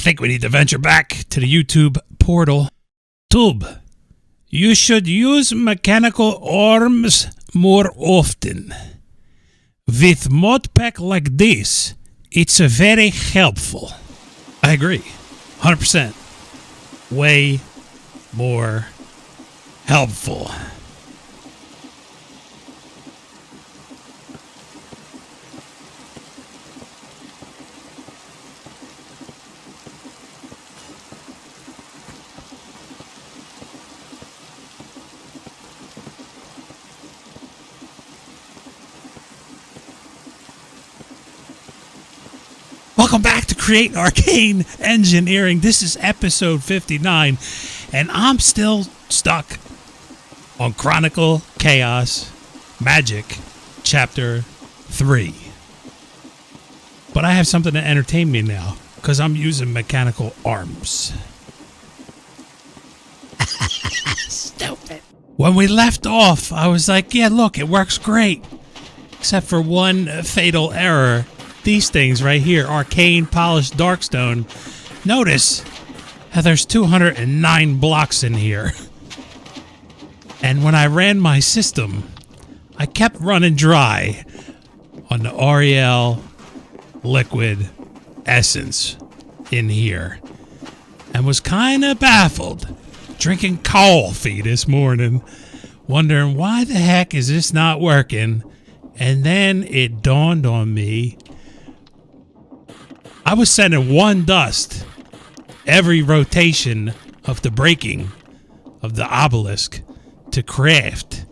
think we need to venture back to the YouTube portal. Tube, you should use mechanical arms more often. With modpack like this, it's very helpful. I agree. 100%. Way more helpful. Welcome back to Create Arcane Engineering. This is episode 59, and I'm still stuck on Chronical Chaos Magic Chapter 3. But I have something to entertain me now, because I'm using mechanical arms. Stupid. When we left off, I was like, yeah, look, it works great. Except for one fatal error. These things right here, arcane polished darkstone. Notice how there's 209 blocks in here. And when I ran my system, I kept running dry on the Ariel liquid essence in here. And was kind of baffled, drinking coffee this morning, wondering why the heck is this not working? And then it dawned on me, I was sending one dust every rotation of the breaking of the obelisk to craft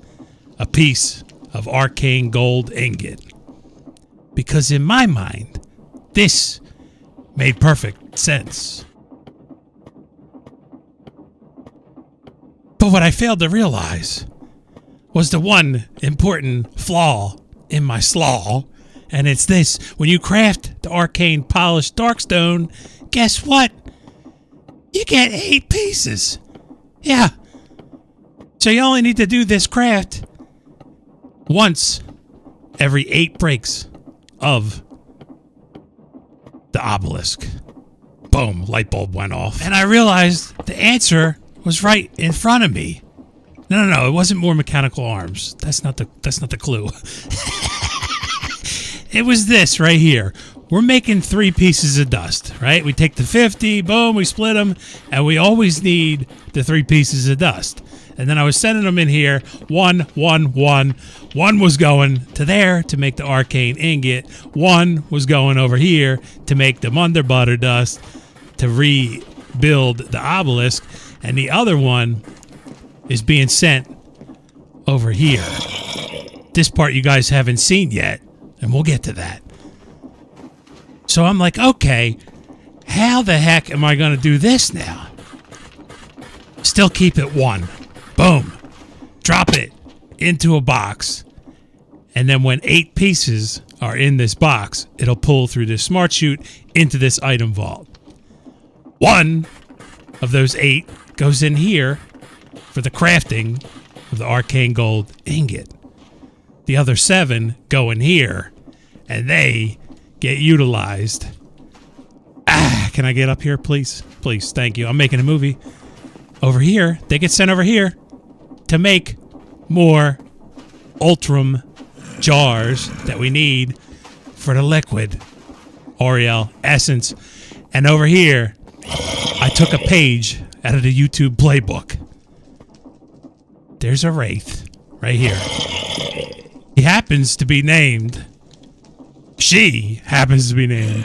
a piece of arcane gold ingot. Because in my mind, this made perfect sense. But what I failed to realize was the one important flaw in my slaw. And it's this: when you craft the arcane polished darkstone, guess what? You get 8 pieces. Yeah. So you only need to do this craft once every 8 breaks of the obelisk. Boom, light bulb went off. And I realized the answer was right in front of me. No, it wasn't more mechanical arms. That's not the clue. It was this right here. We're making 3 pieces of dust, right? We take the 50, boom, we split them, and we always need the 3 pieces of dust. And then I was sending them in here, one. One was going to there to make the arcane ingot. One was going over here to make the Mother Butter dust to rebuild the obelisk. And the other one is being sent over here. This part you guys haven't seen yet. And we'll get to that. So I'm like, okay, how the heck am I going to do this now? Still keep it 1. Boom. Drop it into a box. And then when 8 pieces are in this box, it'll pull through this smart chute into this item vault. 1 of those 8 goes in here for the crafting of the arcane gold ingot. The other 7 go in here, and they get utilized. Can I get up here, please? Please, thank you. I'm making a movie. Over here, they get sent over here to make more Ultram jars that we need for the liquid Ariel essence. And over here, I took a page out of the YouTube playbook. There's a wraith right here. He happens to be named. She happens to be named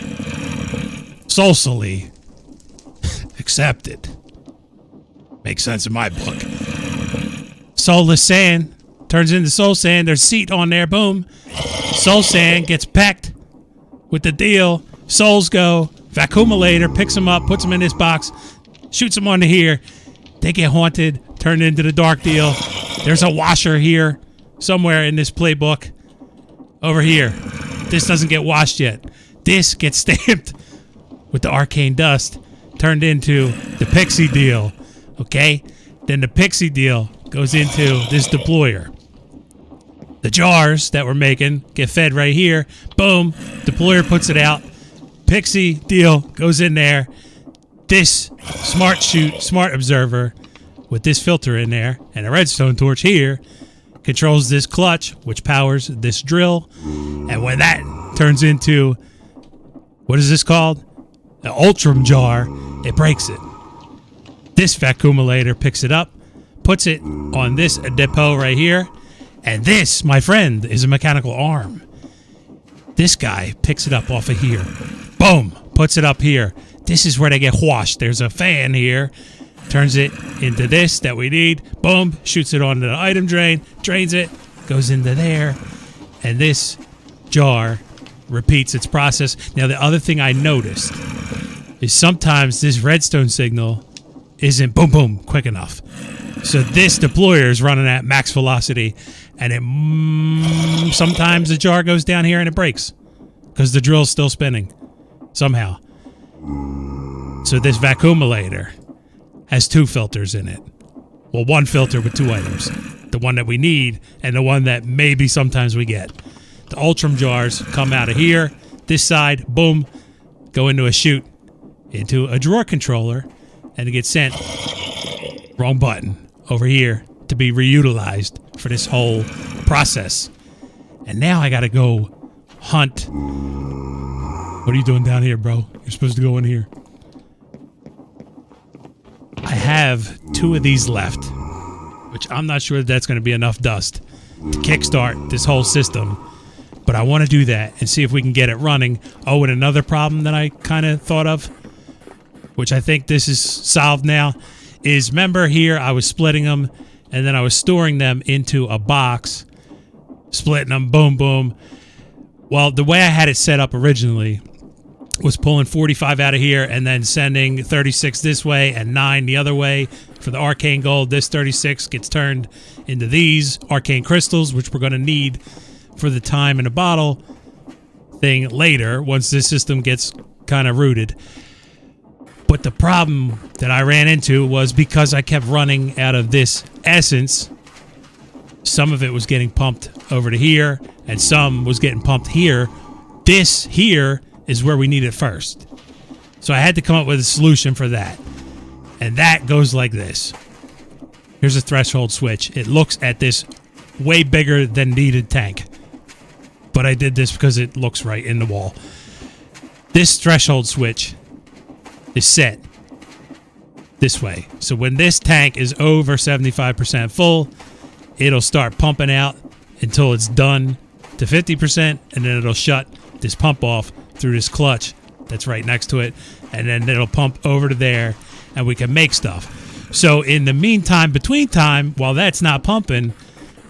Soulsily. Accepted. Makes sense in my book. Soulless sand turns into soul sand. There's a seat on there. Boom. Soul sand gets packed with the deal. Souls go. Vacuumulator picks them up, puts them in this box, shoots them onto here. They get haunted, turned into the dark deal. There's a washer here somewhere in this playbook. Over here. This doesn't get washed yet. This gets stamped with the arcane dust, turned into the pixie deal. Okay? Then the pixie deal goes into this deployer. The jars that we're making get fed right here. Boom. Deployer puts it out. Pixie deal goes in there. this smart observer with this filter in there and a redstone torch here controls this clutch, which powers this drill. And when that turns into, what is this called? An ultram jar, it breaks it. This vacuumulator picks it up, puts it on this depot right here, and this, my friend, is a mechanical arm. This guy picks it up off of here. Boom! Puts it up here. This is where they get washed. There's a fan here. Turns it into this that we need. Boom! Shoots it onto the item drain. Drains it. Goes into there. And this jar repeats its process. Now, the other thing I noticed is sometimes this redstone signal isn't boom boom quick enough. So this deployer is running at max velocity, and it sometimes the jar goes down here and it breaks because the drill's still spinning somehow. So this vacuumulator has 2 filters in it. Well, 1 filter with 2 items. The one that we need and the one that maybe sometimes we get. The ultram jars come out of here, this side, boom, go into a chute, into a drawer controller, and it gets sent, wrong button, over here to be reutilized for this whole process. And now I gotta go hunt. What are you doing down here, bro? You're supposed to go in here. I have 2 of these left, which I'm not sure that's going to be enough dust to kickstart this whole system. But I want to do that and see if we can get it running. Oh, and another problem that I kind of thought of, which I think this is solved now, is remember here I was splitting them and then I was storing them into a box, splitting them, boom, boom. Well, the way I had it set up originally was pulling 45 out of here and then sending 36 this way and 9 the other way for the arcane gold. This 36 gets turned into these arcane crystals, which we're going to need for the time in a bottle thing later once this system gets kind of rooted. But the problem that I ran into was because I kept running out of this essence, some of it was getting pumped over to here and some was getting pumped here. This here is where we need it first. So I had to come up with a solution for that. And that goes like this. Here's a threshold switch. It looks at this way bigger than needed tank. But I did this because it looks right in the wall. This threshold switch is set this way. So when this tank is over 75% full, it'll start pumping out until it's done to 50%, and then it'll shut this pump off through this clutch that's right next to it, and then it'll pump over to there, and we can make stuff. So in the meantime, between time, while that's not pumping,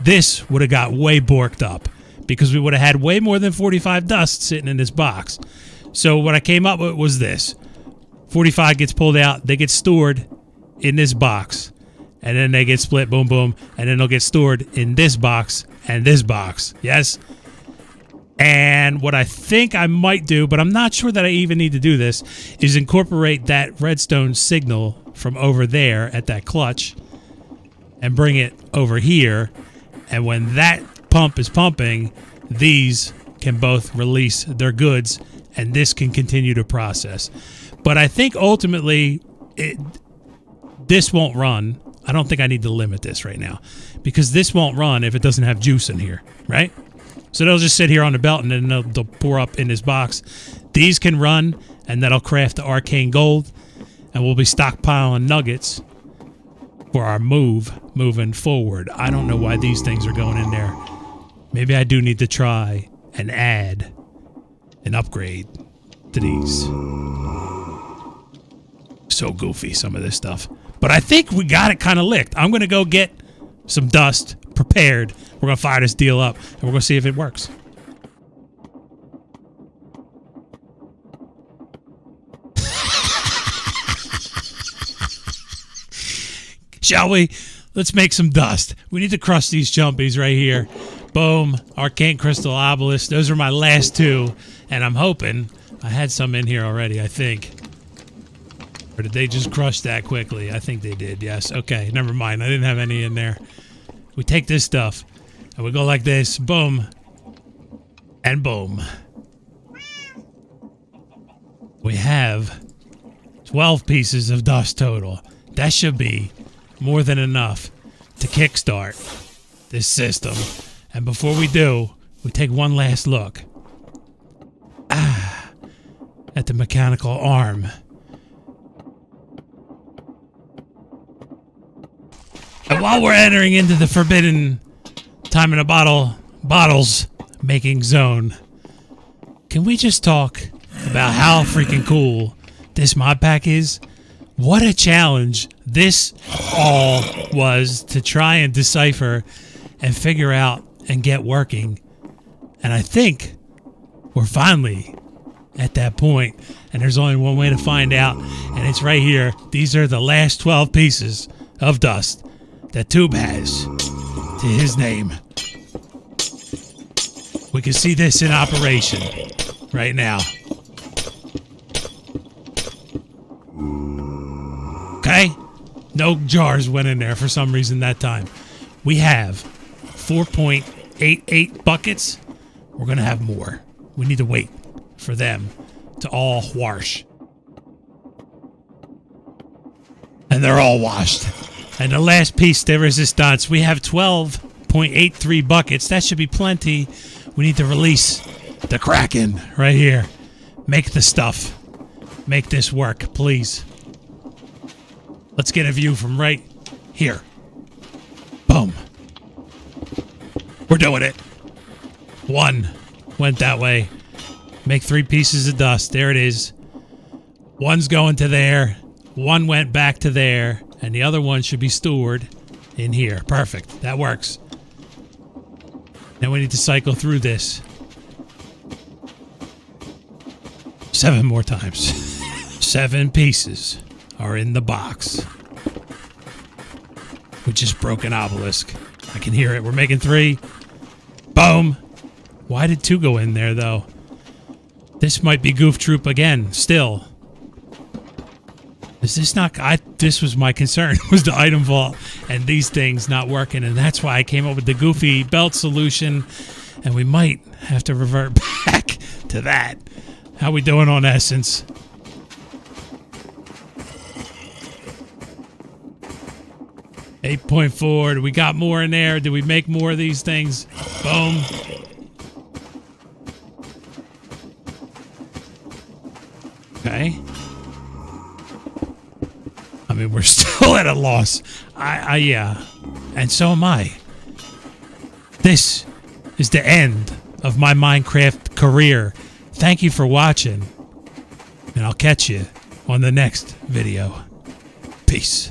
this would have got way borked up because we would have had way more than 45 dust sitting in this box. So what I came up with was this. 45 gets pulled out, they get stored in this box, and then they get split, boom, boom, and then they'll get stored in this box and this box. Yes? And what I think I might do, but I'm not sure that I even need to do this, is incorporate that redstone signal from over there at that clutch and bring it over here. And when that pump is pumping, these can both release their goods and this can continue to process. But I think ultimately this won't run. I don't think I need to limit this right now because this won't run if it doesn't have juice in here, right? So they'll just sit here on the belt and then they'll pour up in this box. These can run and that'll craft the arcane gold and we'll be stockpiling nuggets for our moving forward. I don't know why these things are going in there. Maybe I do need to try and add an upgrade to these. So goofy, some of this stuff. But I think we got it kind of licked. I'm going to go get some dust prepared. We're going to fire this deal up, and we're going to see if it works. Shall we? Let's make some dust. We need to crush these chumpies right here. Boom. Arcane Crystal Obelisk. Those are my last 2, and I'm hoping I had some in here already, I think. Or did they just crush that quickly? I think they did, yes. Okay, never mind. I didn't have any in there. We take this stuff, and we go like this. Boom. And boom. We have 12 pieces of dust total. That should be more than enough to kickstart this system. And before we do, we take one last look at the mechanical arm. And while we're entering into the forbidden time in a bottles making zone, can we just talk about how freaking cool this mod pack is? What a challenge this all was to try and decipher and figure out and get working. And I think we're finally at that point, and there's only one way to find out, and it's right here. These are the last 12 pieces of dust that Tube has to his name. We can see this in operation right now. Okay? No jars went in there for some reason that time. We have 4.88 buckets. We're going to have more. We need to wait for them to all wash. And they're all washed. And the last piece de resistance, we have 12.83 buckets. That should be plenty. We need to release the Kraken right here. Make the stuff. Make this work, please. Let's get a view from right here. Boom. We're doing it. One went that way. Make 3 pieces of dust. There it is. One's going to there. One went back to there. And the other one should be stored in here. Perfect. That works. Now we need to cycle through this 7 more times. 7 pieces are in the box. We just broke an obelisk. I can hear it. We're making 3. Boom. Why did 2 go in there, though? This might be Goof Troop again, still. Is this not... this was my concern, was the item vault and these things not working, and that's why I came up with the Goofy belt solution, and we might have to revert back to that. How we doing on Essence? $8.4. Do we got more in there? Did we make more of these things? Boom. Okay. I mean, we're still at a loss. Yeah. And so am I. This is the end of my Minecraft career. Thank you for watching. And I'll catch you on the next video. Peace.